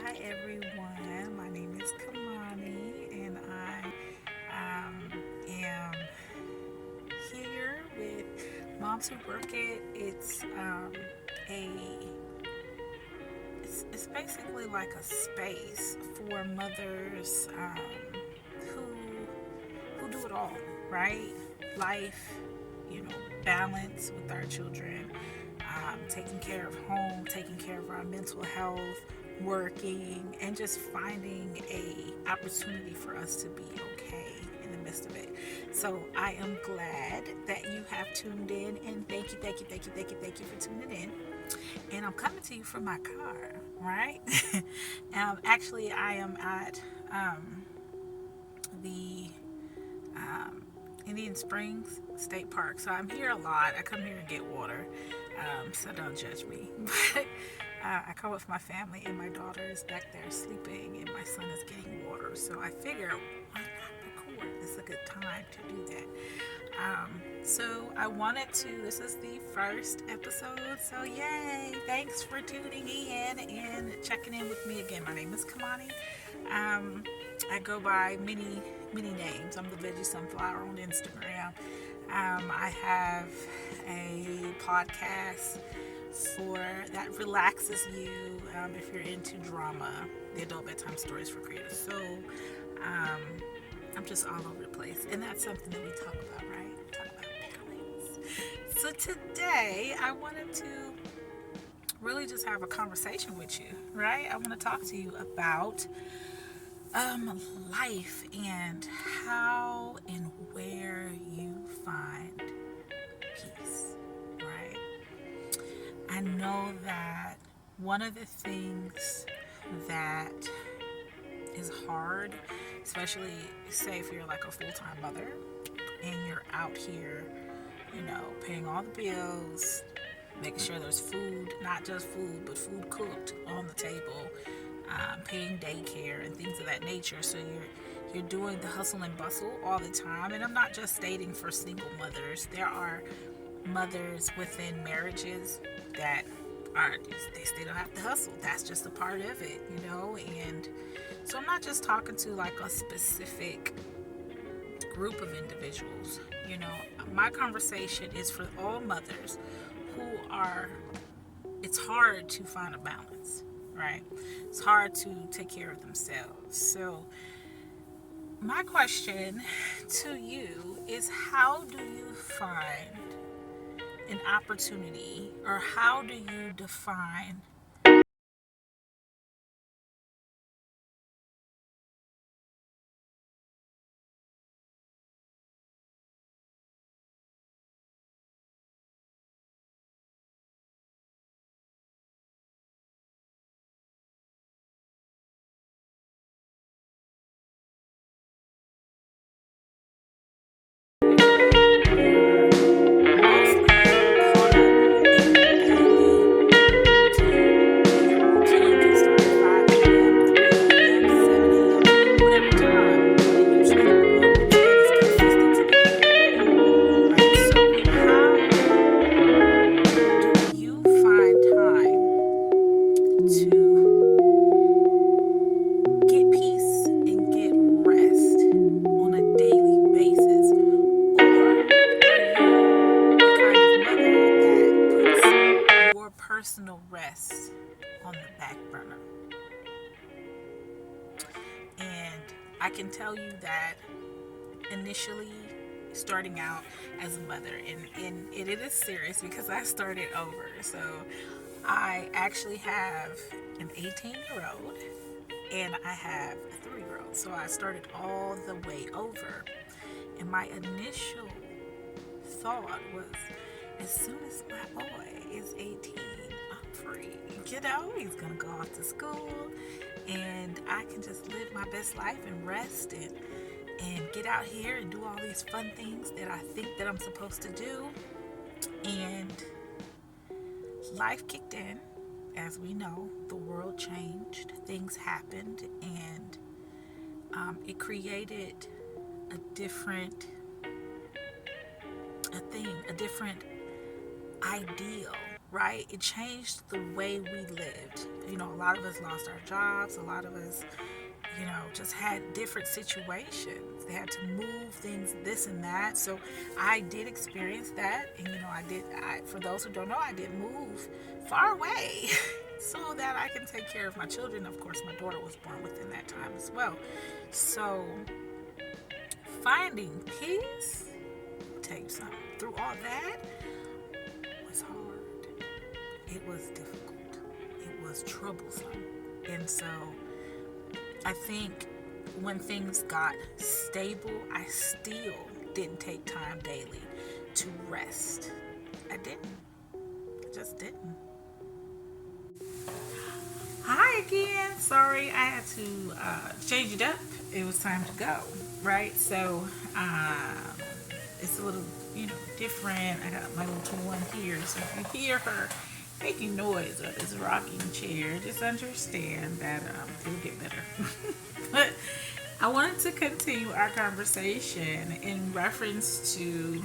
Hi everyone, my name is Kamani and I am here with Moms Who Work It. A it's basically like a space for mothers who who do it all, right? Life, balance with our children, taking care of home, taking care of our mental health, working, and just finding a opportunity for us to be okay in the midst of it. So I am glad that you have tuned in, and thank you for tuning in. And I'm coming to you from my car, right? Actually, I am at the um, Indian Springs State Park. So I'm here a lot. I come here and get water. So don't judge me. But I come with my family, and my daughter is back there sleeping, and my son is getting water. So I figure, why not record? It's a good time to do that. So I wanted to, this is the first episode, so yay! Thanks for tuning in and checking in with me again. My name is Kamani. I go by many names. I'm the Veggie Sunflower on Instagram. I have a podcast that relaxes you if you're into drama, the Adult Bedtime Stories for Creators. So I'm just all over the place, and that's something that we talk about, right? We talk about balance. So today I wanted to really just have a conversation with you, right? I want to talk to you about life and how and where you find peace, right? I know that one of the things that is hard, especially say if you're like a full-time mother and you're out here, paying all the bills, making sure there's food, not just food, but food cooked on the table, paying daycare and things of that nature. So you're doing the hustle and bustle all the time. And I'm not just stating for single mothers. There are mothers within marriages that they still have to hustle. That's just a part of it, and so I'm not just talking to like a specific group of individuals. My conversation is for all mothers who it's hard to find a balance, right? It's hard to take care of themselves. So my question to you is, how do you find an opportunity, or how do you define get peace and get rest on a daily basis? Or are you the kind of mother that puts your personal rest on the back burner? And I can tell you that initially, starting out as a mother, and it is serious because I started over. So I actually have an 18-year-old and I have a 3-year-old. So I started all the way over. And my initial thought was, as soon as my boy is 18, I'm free. He's going to go off to school and I can just live my best life and rest and get out here and do all these fun things that I think that I'm supposed to do. And life kicked in. As we know, the world changed, things happened, and it created a different ideal, right? It changed the way we lived. You know, a lot of us lost our jobs. A lot of us, you know, just had different situations. They had to move things, this and that. So I did experience that. And, you know, for those who don't know, I did move far away so that I can take care of my children. Of course, my daughter was born within that time as well. So finding peace, I'll tell you something, through all that was hard. It was difficult. It was troublesome. And so I think when things got stable, I still didn't take time daily to rest. I didn't. I just didn't. Hi again. Sorry, I had to change it up. It was time to go, right? So it's a little, you know, different. I got my little one here, so if you hear her making noise on this rocking chair, just understand that it'll get better. But I wanted to continue our conversation in reference to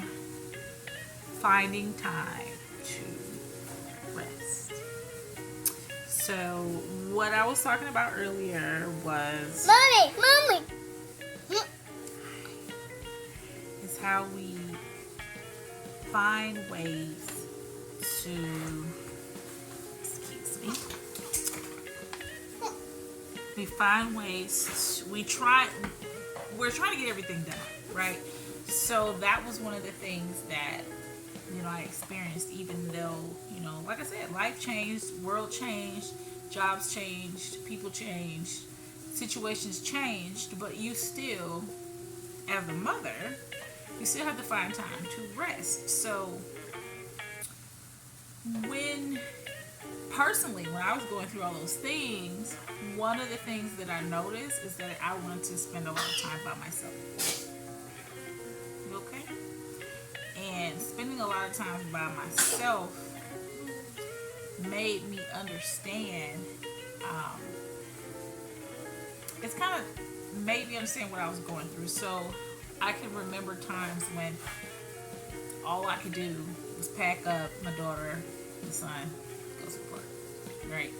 finding time to rest. So what I was talking about earlier was Mommy, is how we find ways to, excuse me, we find ways we're trying to get everything done, right? So that was one of the things that, you know, I experienced, even though, you know, like I said, life changed, world changed, jobs changed, people changed, situations changed, but you still, as a mother, you still have to find time to rest. So personally, when I was going through all those things, one of the things that I noticed is that I wanted to spend a lot of time by myself. Okay? And spending a lot of time by myself made me understand, it's kind of made me understand what I was going through. So I can remember times when all I could do was pack up my daughter and son, go to the park, right?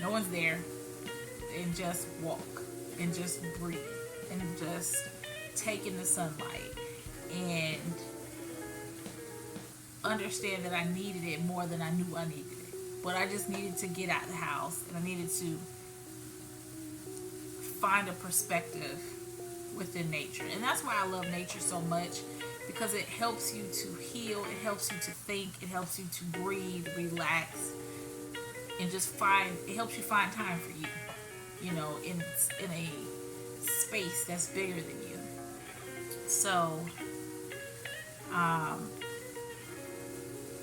No one's there, and just walk and just breathe and just take in the sunlight and understand that I needed it more than I knew I needed it. But I just needed to get out of the house, and I needed to find a perspective within nature. And that's why I love nature so much, because it helps you to heal, it helps you to think, it helps you to breathe, relax, and just it helps you find time for you, you know, in a space that's bigger than you. So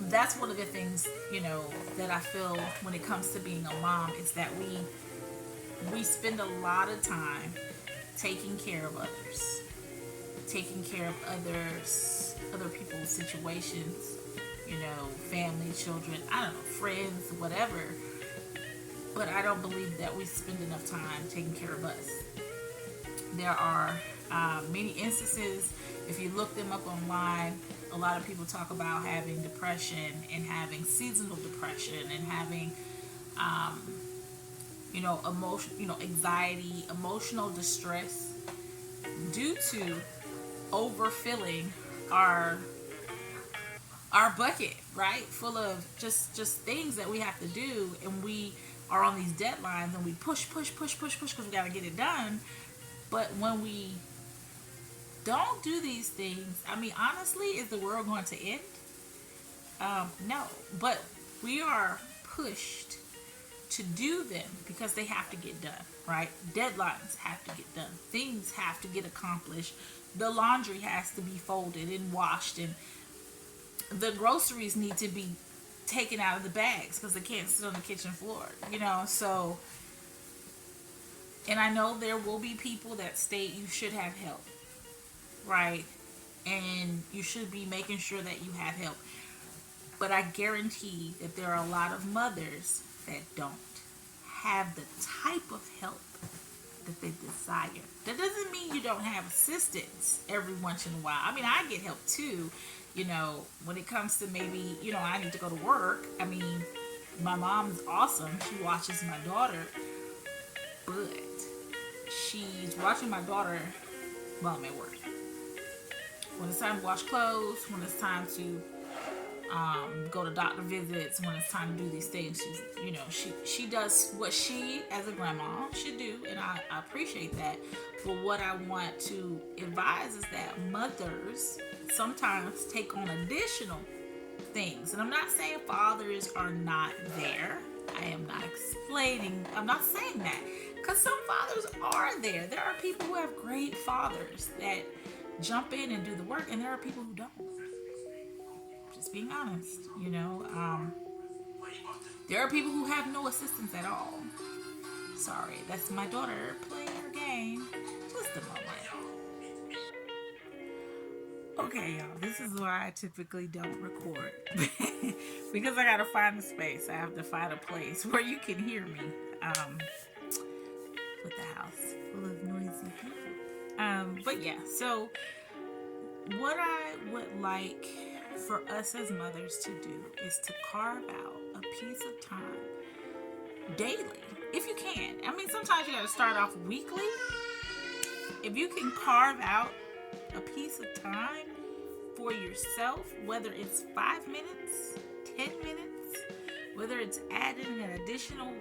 that's one of the things, you know, that I feel when it comes to being a mom, is that we spend a lot of time taking care of others, taking care of other people's situations, you know, family, children, I don't know, friends, whatever. But I don't believe that we spend enough time taking care of us. There are many instances, if you look them up online, a lot of people talk about having depression and having seasonal depression and having anxiety, emotional distress due to overfilling our bucket, right? Full of just things that we have to do, and we are on these deadlines, and we push because we got to get it done. But when we don't do these things, I mean, honestly, is the world going to end? No, but we are pushed to do them because they have to get done, right? Deadlines have to get done. Things have to get accomplished. The laundry has to be folded and washed, and the groceries need to be taken out of the bags because they can't sit on the kitchen floor, you know. So, and I know there will be people that state you should have help, right? And you should be making sure that you have help. But I guarantee that there are a lot of mothers that don't have the type of help that they desire. That doesn't mean you don't have assistance every once in a while. I mean, I get help too, when it comes to maybe, I need to go to work. I mean, my mom's awesome. She watches my daughter, but she's watching my daughter while I'm at work. When it's time to wash clothes, when it's time to go to doctor visits, when it's time to do these things, she does what she as a grandma should do, and I appreciate that. But what I want to advise is that mothers sometimes take on additional things, and I'm not saying fathers are not there. I am not explaining. I'm not saying that, because some fathers are there. There are people who have great fathers that jump in and do the work, and there are people who don't. Just being honest, there are people who have no assistance at all. Sorry, that's my daughter playing her game. Just a moment. Okay, y'all, this is why I typically don't record. Because I gotta find a space. I have to find a place where you can hear me. With the house full of noisy people. But yeah, so what I would like for us as mothers to do is to carve out a piece of time daily, if you can. I mean, sometimes you got to start off weekly. If you can carve out a piece of time for yourself, whether it's 5 minutes, 10 minutes, whether it's adding an additional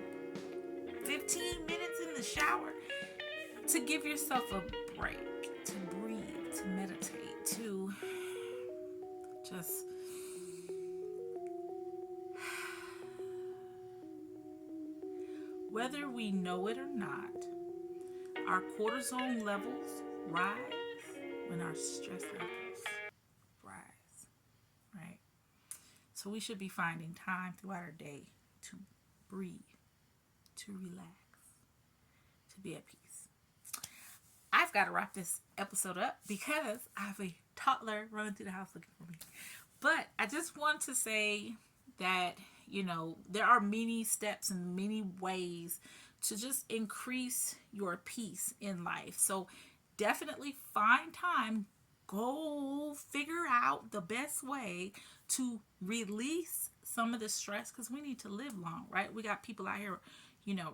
15 minutes in the shower, to give yourself a break, to breathe, to meditate, to just whether we know it or not, our cortisol levels rise when our stress levels rise, right? So we should be finding time throughout our day to breathe, to relax, to be at peace. I've got to wrap this episode up because I have a toddler running through the house looking for me. But I just want to say that, there are many steps and many ways to just increase your peace in life. So definitely find time, go figure out the best way to release some of the stress, because we need to live long, right? We got people out here,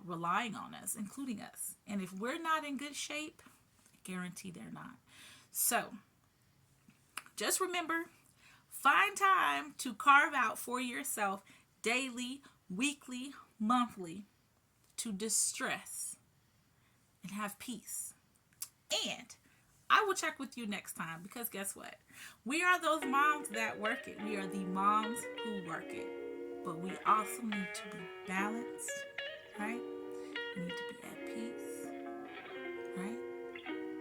relying on us, including us. And if we're not in good shape, I guarantee they're not. So just remember, find time to carve out for yourself daily, weekly, monthly, to distress and have peace. And I will check with you next time, because guess what? We are those moms that work it. We are the moms who work it. But we also need to be balanced, right? We need to be at peace, right?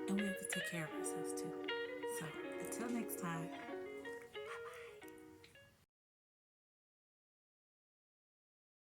And we have to take care of ourselves too. So until next time.